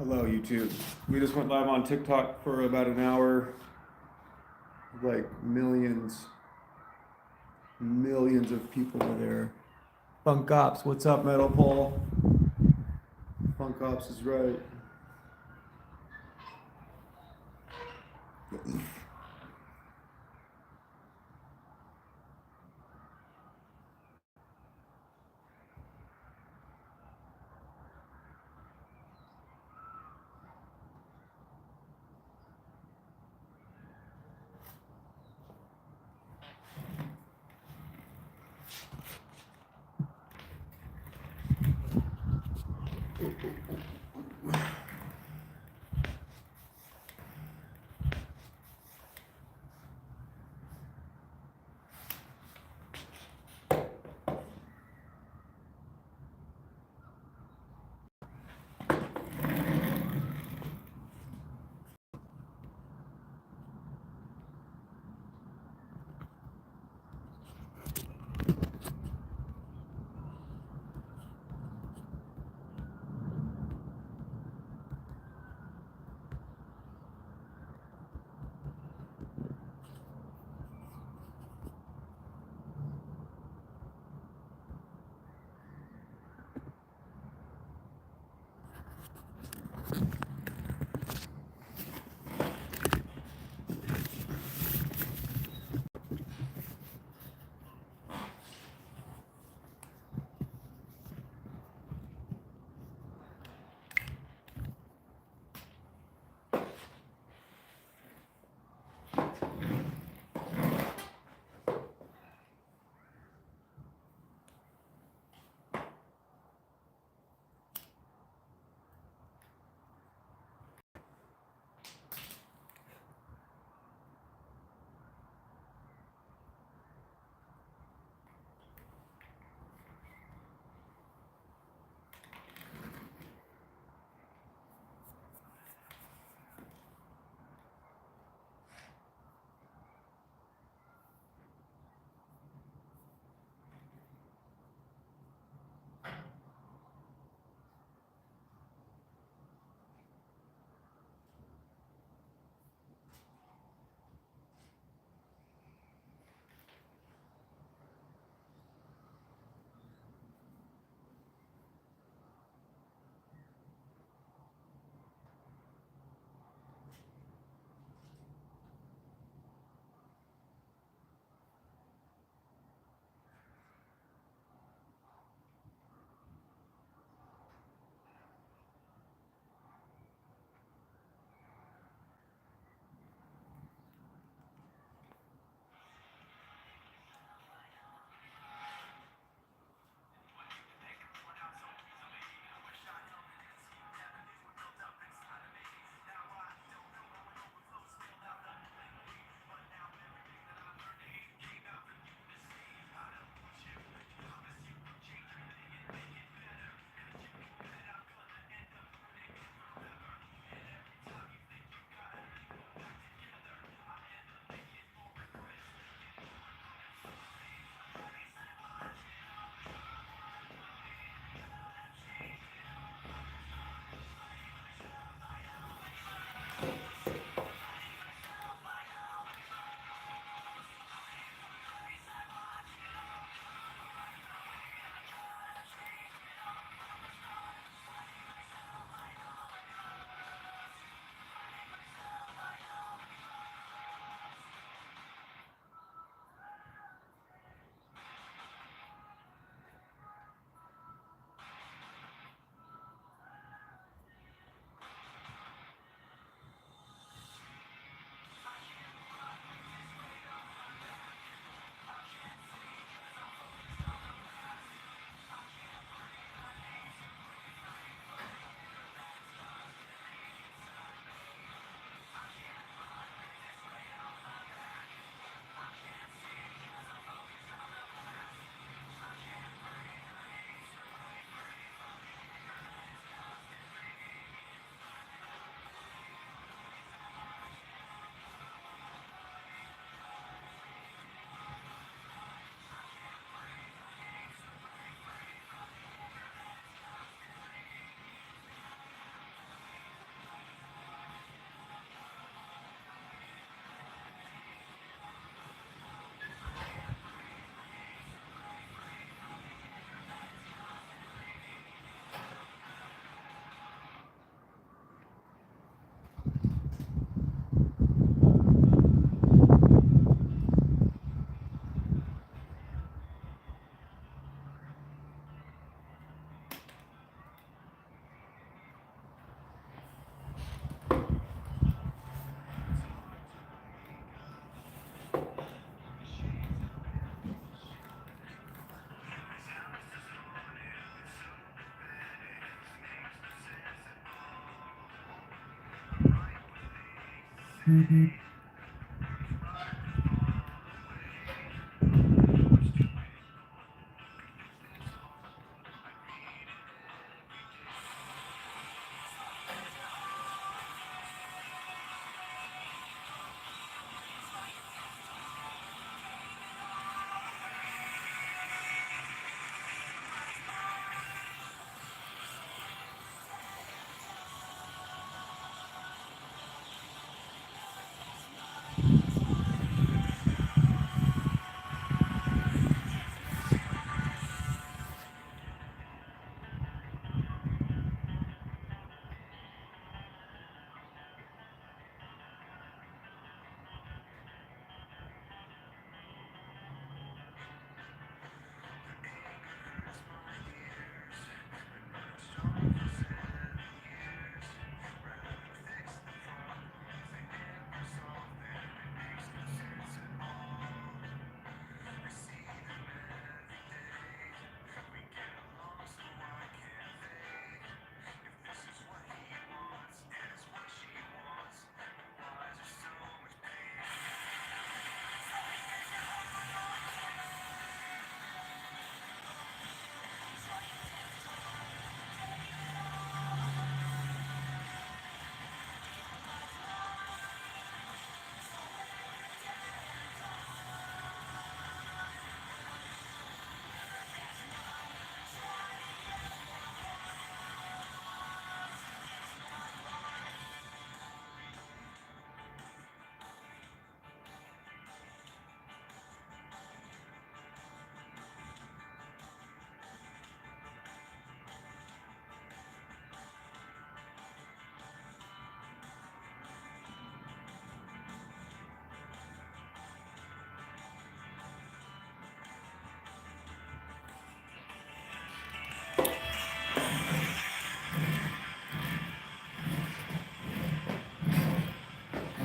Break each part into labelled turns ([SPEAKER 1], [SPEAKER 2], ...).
[SPEAKER 1] Hello, YouTube. We just went live on TikTok for about an hour. Like millions of people were there. Funk Ops, what's up, Metal Paul? Funk Ops is right.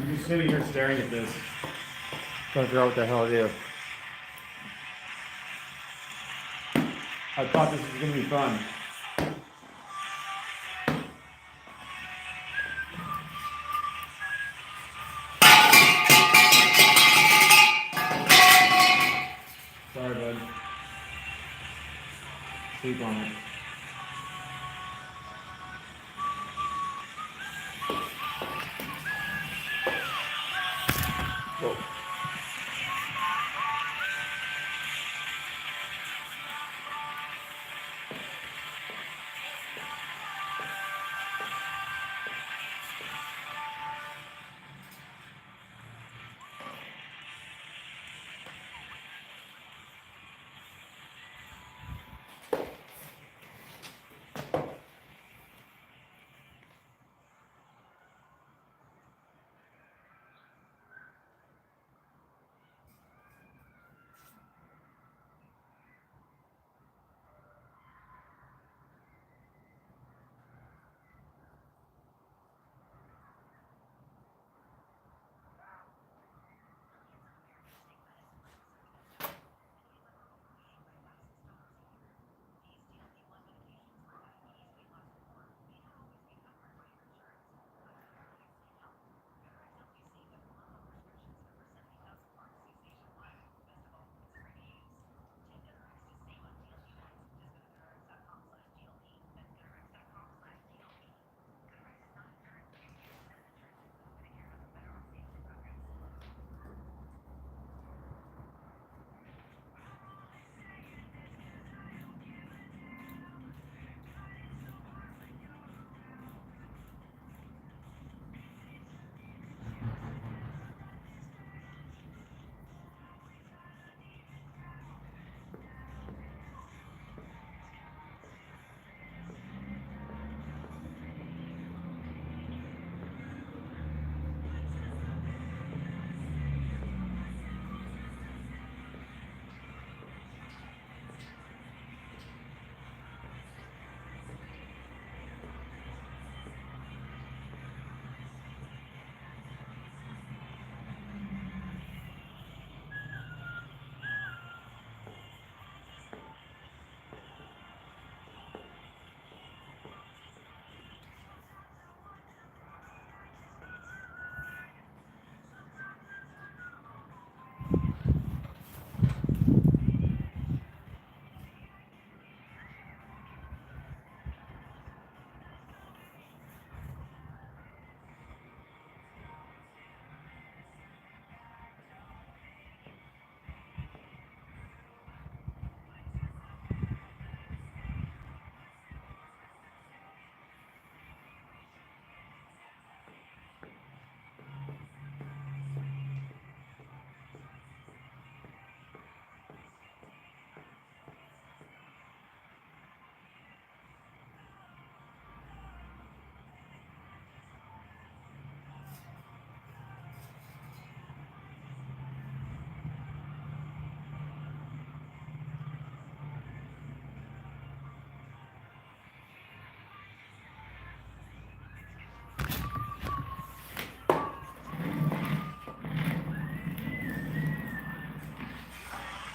[SPEAKER 1] I'm just sitting here staring at this.
[SPEAKER 2] Trying to figure out what the hell it is.
[SPEAKER 1] I thought this was gonna be fun. Sorry, bud. Sleep on it.
[SPEAKER 2] Whoa.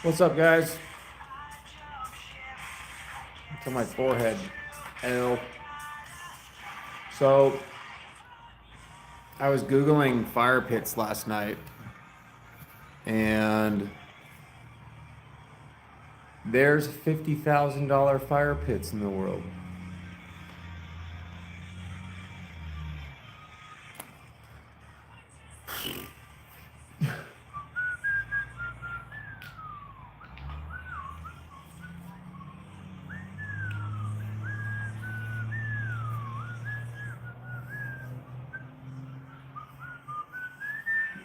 [SPEAKER 2] What's up, guys? To my forehead. L. So, I was Googling fire pits last night, and there's $50,000 fire pits in the world.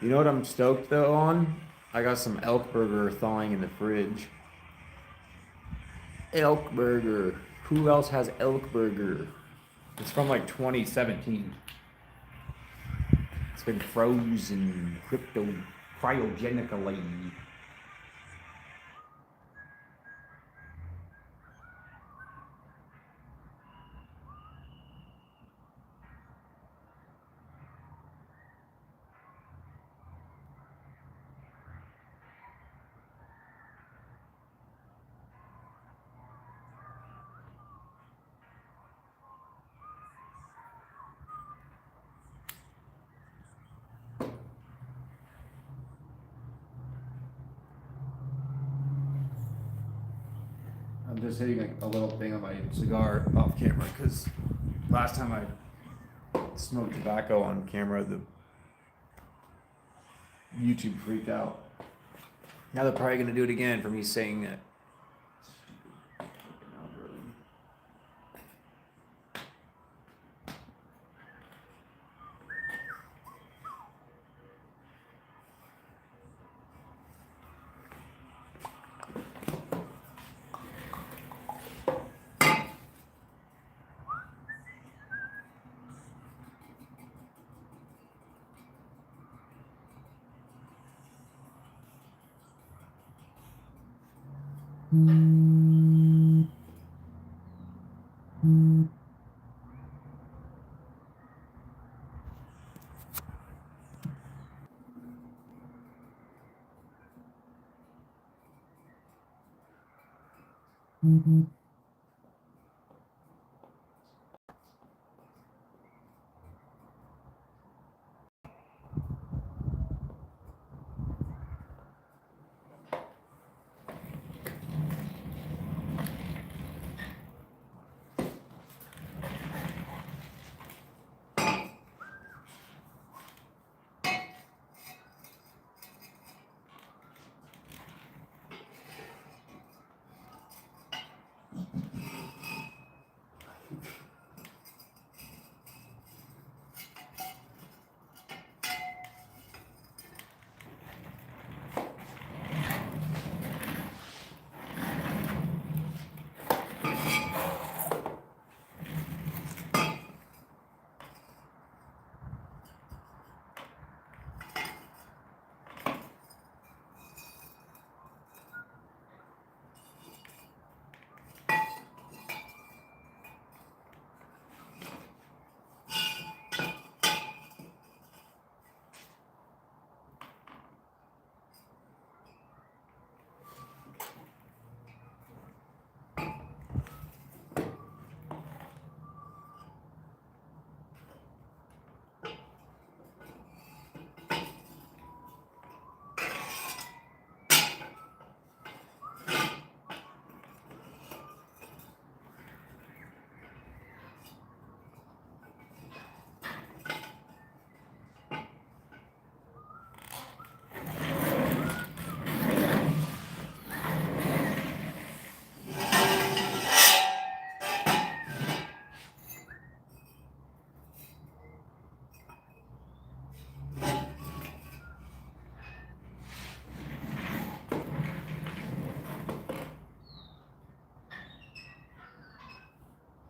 [SPEAKER 2] You know what I'm stoked though on? I got some elk burger thawing in the fridge. Elk burger. Who else has elk burger? It's from like 2017. It's been frozen cryogenically. I'm just hitting like a little thing on my cigar off camera because last time I smoked tobacco on camera, the YouTube freaked out. Now they're probably gonna do it again for me saying that.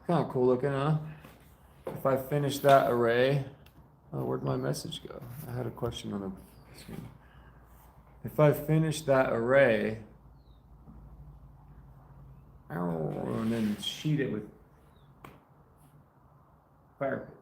[SPEAKER 2] Kind of cool looking, huh? If I finish that array, oh, where'd my message go? I had a question on the screen. If I finish that array, and then sheet it with fire pit.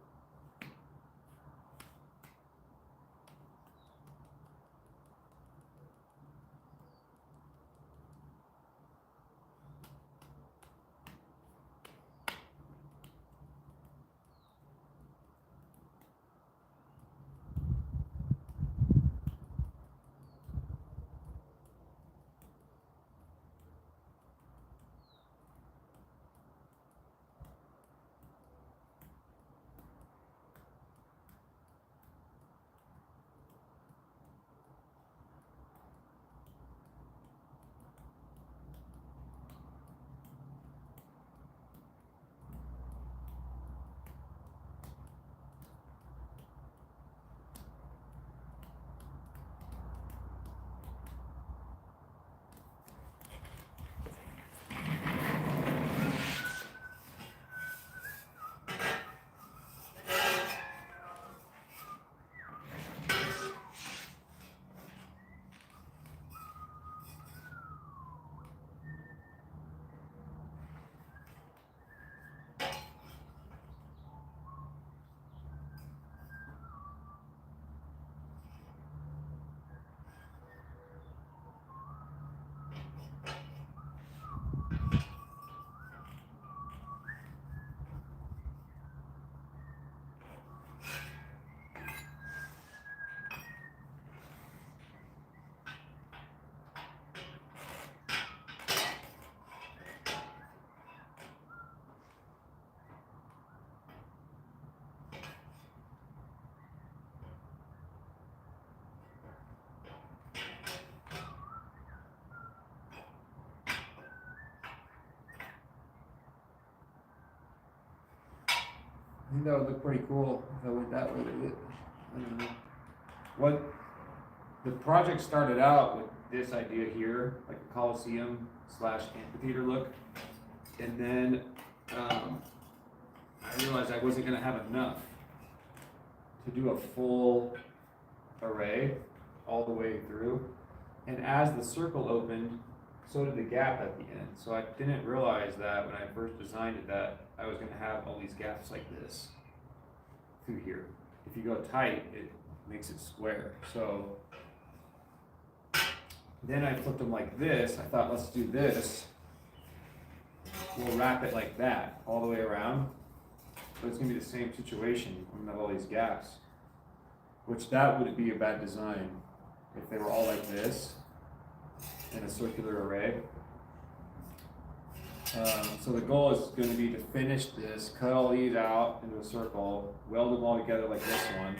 [SPEAKER 2] I think that would look pretty cool if I went that way with it. I don't know. What the project started out with this idea here, like a Coliseum / amphitheater look. And then I realized I wasn't gonna have enough to do a full array all the way through. And as the circle opened, so did the gap at the end. So I didn't realize that when I first designed it that I was gonna have all these gaps like this through here. If you go tight, it makes it square. So then I flipped them like this. I thought, let's do this. We'll wrap it like that all the way around. But it's gonna be the same situation. I'm gonna have all these gaps. Which that wouldn't be a bad design if they were all like this in a circular array. So the goal is going to be to finish this, cut all these out into a circle, weld them all together like this one,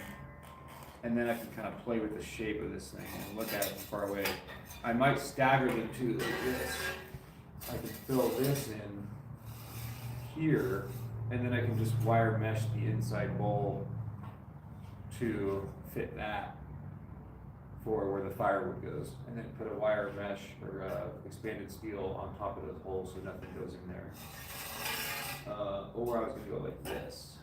[SPEAKER 2] and then I can kind of play with the shape of this thing and look at it from far away. I might stagger the two like this. I can fill this in here, and then I can just wire mesh the inside bowl to fit that for where the firewood goes, and then put a wire mesh or expanded steel on top of those holes so nothing goes in there. Or I was gonna go like this.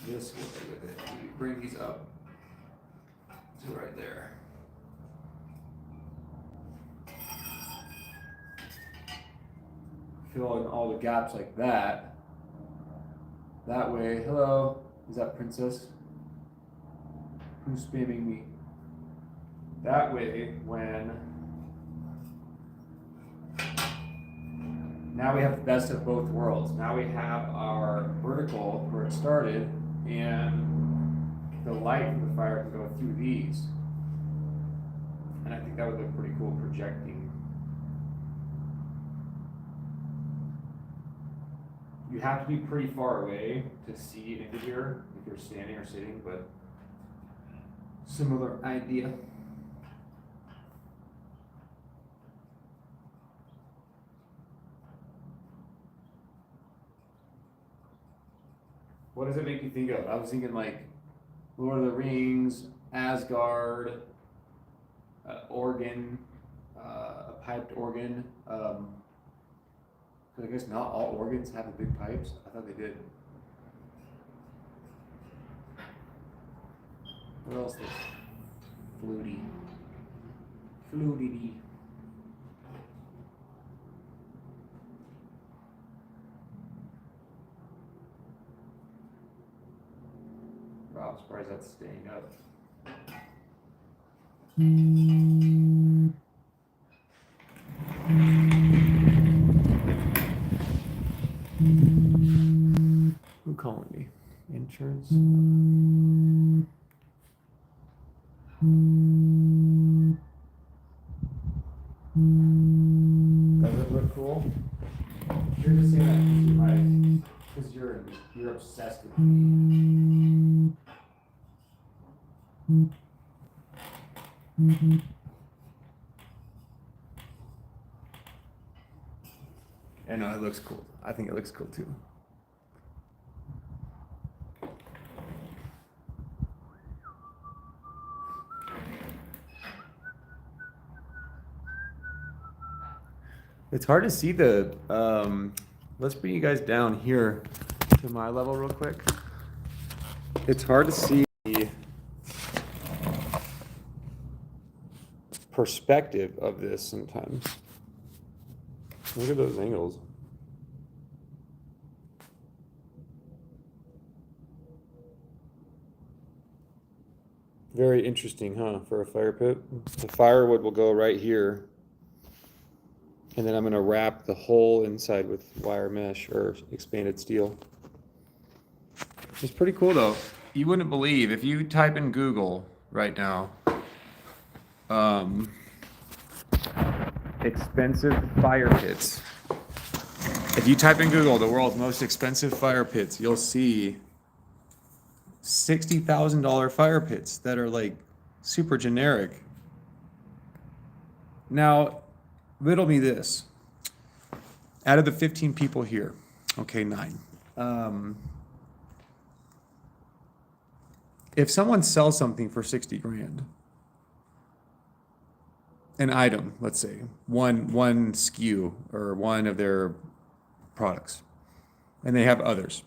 [SPEAKER 2] This will go with it. You bring these up to right there. Fill in all the gaps like that. That way, hello, is that Princess? Who's spamming me? That way, when now we have the best of both worlds. Now we have our vertical where it started, and the light from the fire can go through these. And I think that would look pretty cool projecting. You have to be pretty far away to see into here if you're standing or sitting, but similar idea. What does it make you think of? I was thinking like Lord of the Rings, Asgard, organ, a piped organ. I guess not all organs have the big pipes. I thought they did. What else looks fluty? Fluty. Wow, I'm surprised that's staying up. Who calling me? Insurance? Does it look cool? You're just saying that because you're obsessed with me. I know it looks cool. I think it looks cool too. It's hard to see the, let's bring you guys down here to my level real quick. It's hard to see the perspective of this sometimes. Look at those angles. Very interesting, huh, for a fire pit? The firewood will go right here. And then I'm going to wrap the whole inside with wire mesh or expanded steel. It's pretty cool though. You wouldn't believe if you type in Google right now, expensive fire pits. If you type in Google the world's most expensive fire pits, you'll see $60,000 fire pits that are like super generic. Now, riddle me this. Out of the 15 people here,
[SPEAKER 1] Okay, 9. If someone sells something for 60 grand, an item, let's say, one SKU or one of their products, and they have others.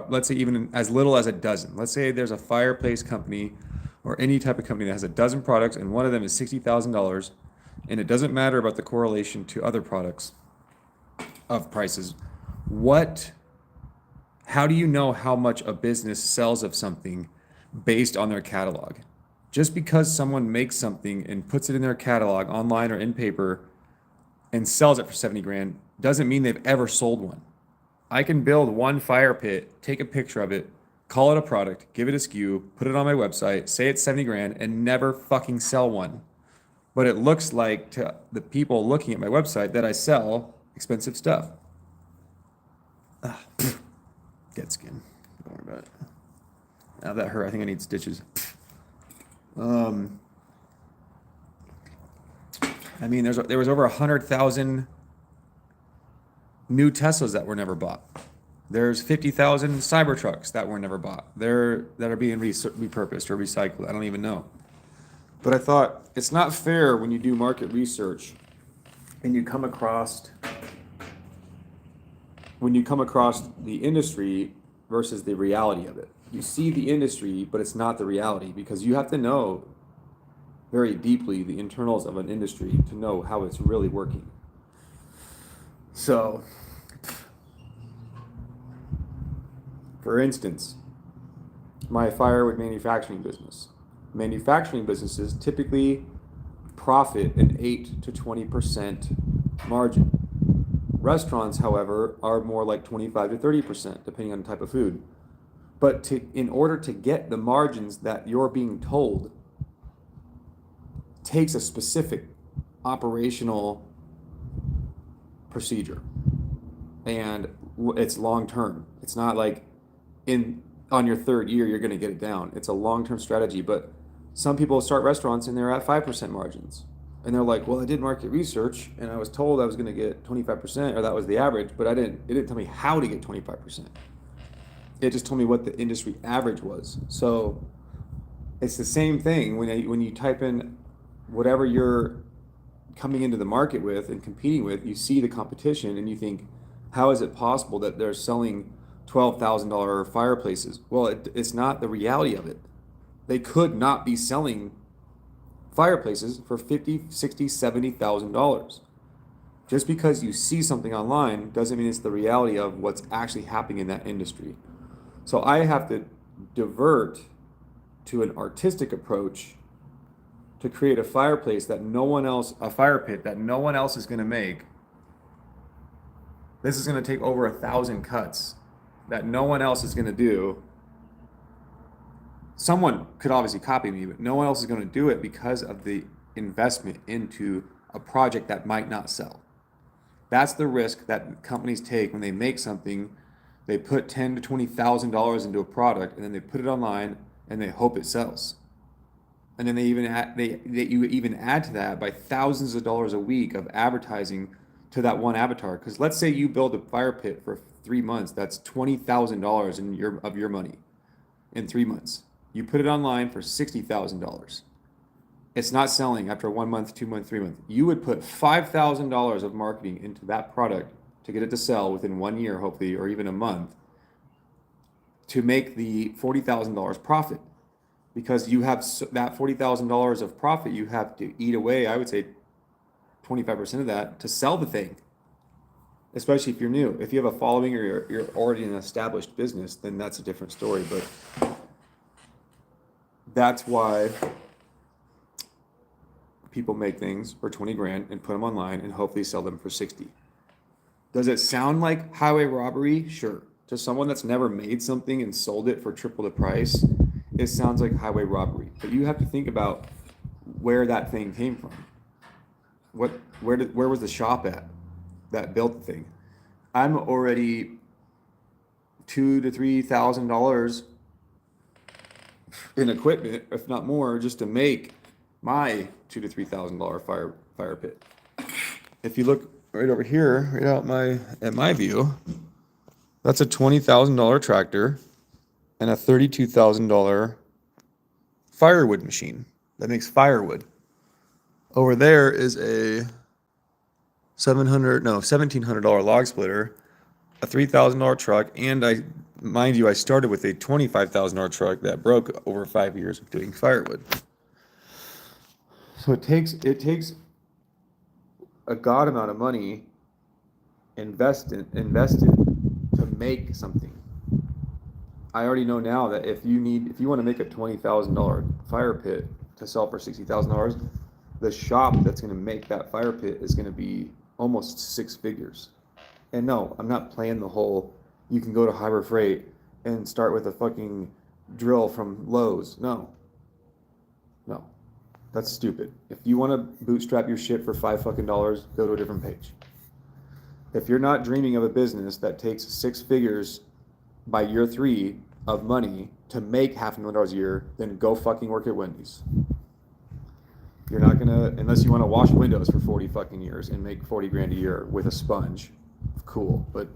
[SPEAKER 1] Let's say even as little as a dozen. Let's say there's a fireplace company or any type of company that has a dozen products and one of them is $60,000, and it doesn't matter about the correlation to other products of prices. How do you know how much a business sells of something based on their catalog? Just because someone makes something and puts it in their catalog online or in paper and sells it for 70 grand doesn't mean they've ever sold one. I can build one fire pit, take a picture of it, call it a product, give it a SKU, put it on my website, say it's 70 grand and never fucking sell one. But it looks like to the people looking at my website that I sell expensive stuff. Dead skin. Don't worry about it. Now that hurt. I think I need stitches. I mean, there was over 100,000 new Teslas that were never bought. There's 50,000 Cybertrucks that were never bought. That are being repurposed or recycled. I don't even know. But I thought it's not fair when you do market research and you come across the industry versus the reality of it. You see the industry, but it's not the reality, because you have to know very deeply the internals of an industry to know how it's really working. So, for instance, my firewood manufacturing business. Manufacturing businesses typically profit an 8 to 20% margin. Restaurants, however, are more like 25 to 30%, depending on the type of food. But in order to get the margins that you're being told, takes a specific operational procedure. And it's long term. It's not like on your third year you're going to get it down. It's a long-term strategy. But some people start restaurants and they're at 5% margins. And they're like, well, I did market research and I was told I was going to get 25%, or that was the average, but it didn't tell me how to get 25%. It just told me what the industry average was. So it's the same thing when you type in whatever you're coming into the market with and competing with, you see the competition and you think, how is it possible that they're selling $12,000 fireplaces? Well, it's not the reality of it. They could not be selling fireplaces for $50,000, $60,000, $70,000. Just because you see something online doesn't mean it's the reality of what's actually happening in that industry. So I have to divert to an artistic approach to create a fireplace that a fire pit that no one else is going to make. This is going to take over 1,000 cuts that no one else is going to do. Someone could obviously copy me, but no one else is going to do it because of the investment into a project that might not sell. That's the risk that companies take when they make something. They put $10,000 to $20,000 into a product, and then they put it online, and they hope it sells. And then you even add to that by thousands of dollars a week of advertising to that one avatar. Because let's say you build a fire pit for 3 months, that's $20,000 of your money in 3 months. You put it online for $60,000. It's not selling after 1 month, 2 months, 3 months. You would put $5,000 of marketing into that product to get it to sell within 1 year, hopefully, or even a month, to make the $40,000 profit. Because you have that $40,000 of profit, you have to eat away, I would say 25% of that, to sell the thing. Especially if you're new. If you have a following or you're already an established business, then that's a different story. But that's why people make things for 20 grand and put them online and hopefully sell them for 60. Does it sound like highway robbery? Sure. To someone that's never made something and sold it for triple the price, it sounds like highway robbery. But you have to think about where that thing came from. Where was the shop at that built the thing? I'm already $2,000 to $3,000 in equipment, if not more, just to make my $2,000 to $3,000 fire pit. If you look right over here, right out at my view, That's a $20,000 tractor and a $32,000 firewood machine that makes firewood. Over there is a $1,700 log splitter, a $3,000 truck, and mind you, I started with a $25,000 truck that broke over 5 years of doing firewood. So it takes a god amount of money invested to make something. I already know now that if you want to make a $20,000 fire pit to sell for $60,000, the shop that's going to make that fire pit is going to be almost 6 figures. And no, I'm not playing the whole, you can go to Harbor Freight and start with a fucking drill from Lowe's. No, that's stupid. If you want to bootstrap your shit for $5 fucking, go to a different page. If you're not dreaming of a business that takes 6 figures by year 3 of money to make $500,000 a year, then go fucking work at Wendy's. You're not gonna, unless you want to wash windows for 40 fucking years and make 40 grand a year with a sponge. Cool, but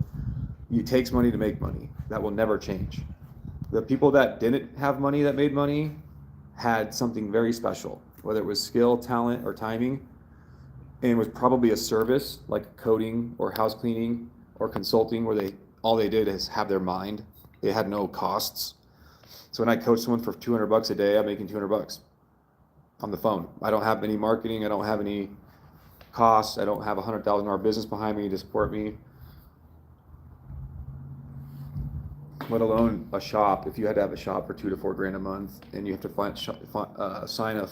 [SPEAKER 1] it takes money to make money. That will never change. The people that didn't have money that made money had something very special, whether it was skill, talent, or timing, and it was probably a service like coding or house cleaning or consulting where all they did is have their mind. They had no costs. So when I coach someone for $200 a day, I'm making $200 on the phone. I don't have any marketing. I don't have any costs. I don't have a $100,000 business behind me to support me, let alone a shop. If you had to have a shop for $2 to $4 grand a month and you have to sign a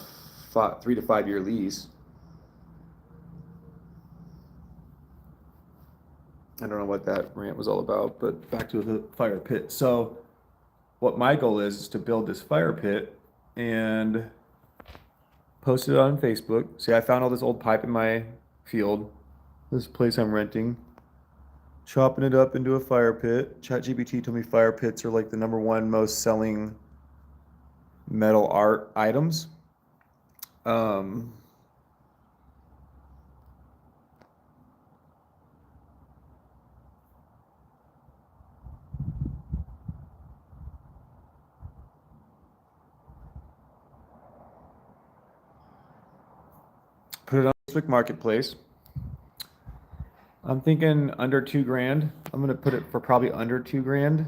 [SPEAKER 1] 3 to 5 year lease, I don't know what that rant was all about, but back to the fire pit. So what my goal is to build this fire pit and post it on Facebook. See, I found all this old pipe in my field, this place I'm renting, chopping it up into a fire pit. ChatGPT told me fire pits are like the #1 most selling metal art items. Put it on Facebook Marketplace. I'm thinking under 2 grand. I'm gonna put it for probably under 2 grand.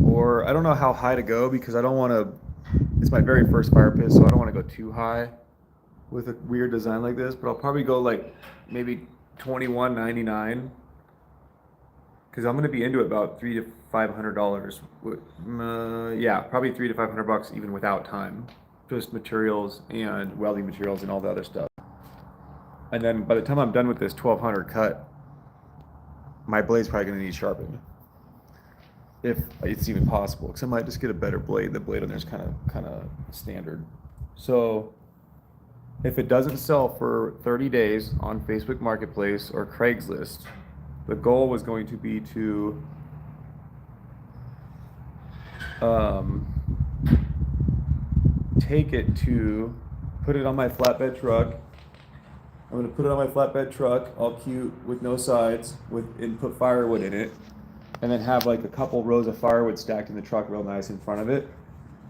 [SPEAKER 1] Or I don't know how high to go because I don't want to. It's my very first fire pit, so I don't want to go too high with a weird design like this. But I'll probably go like maybe $21.99 because I'm gonna be into it about $300 to $500. Yeah, probably $300 to $500 even without time, just materials and welding materials and all the other stuff. And then by the time I'm done with this 1200 cut, my blade's probably gonna need sharpened, if it's even possible, because I might just get a better blade. The blade on there is kind of standard. So if it doesn't sell for 30 days on Facebook Marketplace or Craigslist, the goal was going to be to put it on my flatbed truck. I'm gonna put it on my flatbed truck, all cute with no sides, and put firewood in it, and then have like a couple rows of firewood stacked in the truck real nice in front of it,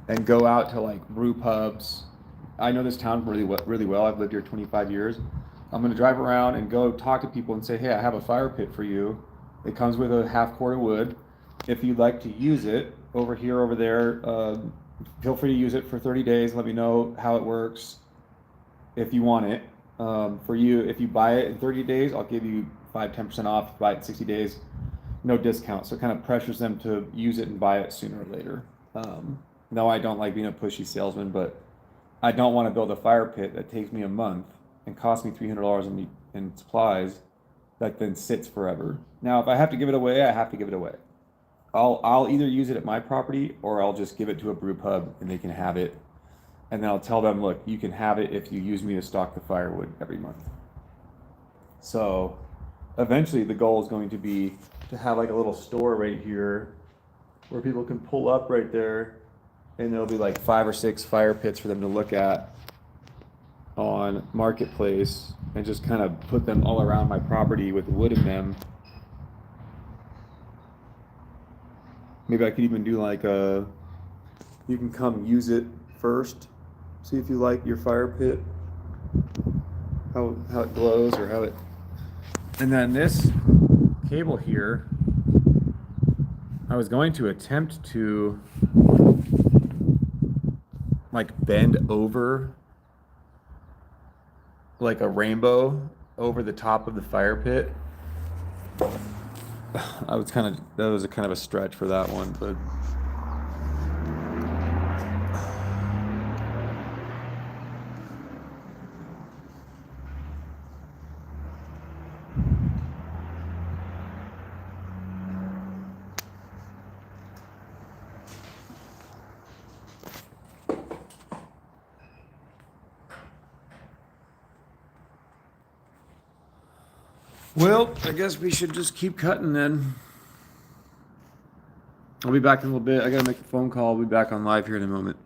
[SPEAKER 1] and go out to like brew pubs. I know this town really well. I've lived here 25 years. I'm gonna drive around and go talk to people and say, hey, I have a fire pit for you. It comes with a half quart of wood. If you'd like to use it, over here, over there, feel free to use it for 30 days. Let me know how it works if you want it. For you, if you buy it in 30 days, I'll give you 10% off. If you buy it in 60 days, no discount. So it kind of pressures them to use it and buy it sooner or later. No, I don't like being a pushy salesman, but I don't want to build a fire pit that takes me a month and costs me $300 in supplies that then sits forever. Now, if I have to give it away, I have to give it away. I'll either use it at my property or I'll just give it to a brew pub and they can have it. And then I'll tell them, look, you can have it if you use me to stock the firewood every month. So eventually the goal is going to be to have like a little store right here where people can pull up right there, and there'll be like 5 or 6 fire pits for them to look at on Marketplace, and just kind of put them all around my property with wood in them. Maybe I could even do like you can come use it first. See if you like your fire pit. How it glows or how it. And then this cable here, I was going to attempt to like bend over like a rainbow over the top of the fire pit. That was a kind of a stretch for that one, but well, I guess we should just keep cutting then. I'll be back in a little bit. I gotta make a phone call. I'll be back on live here in a moment.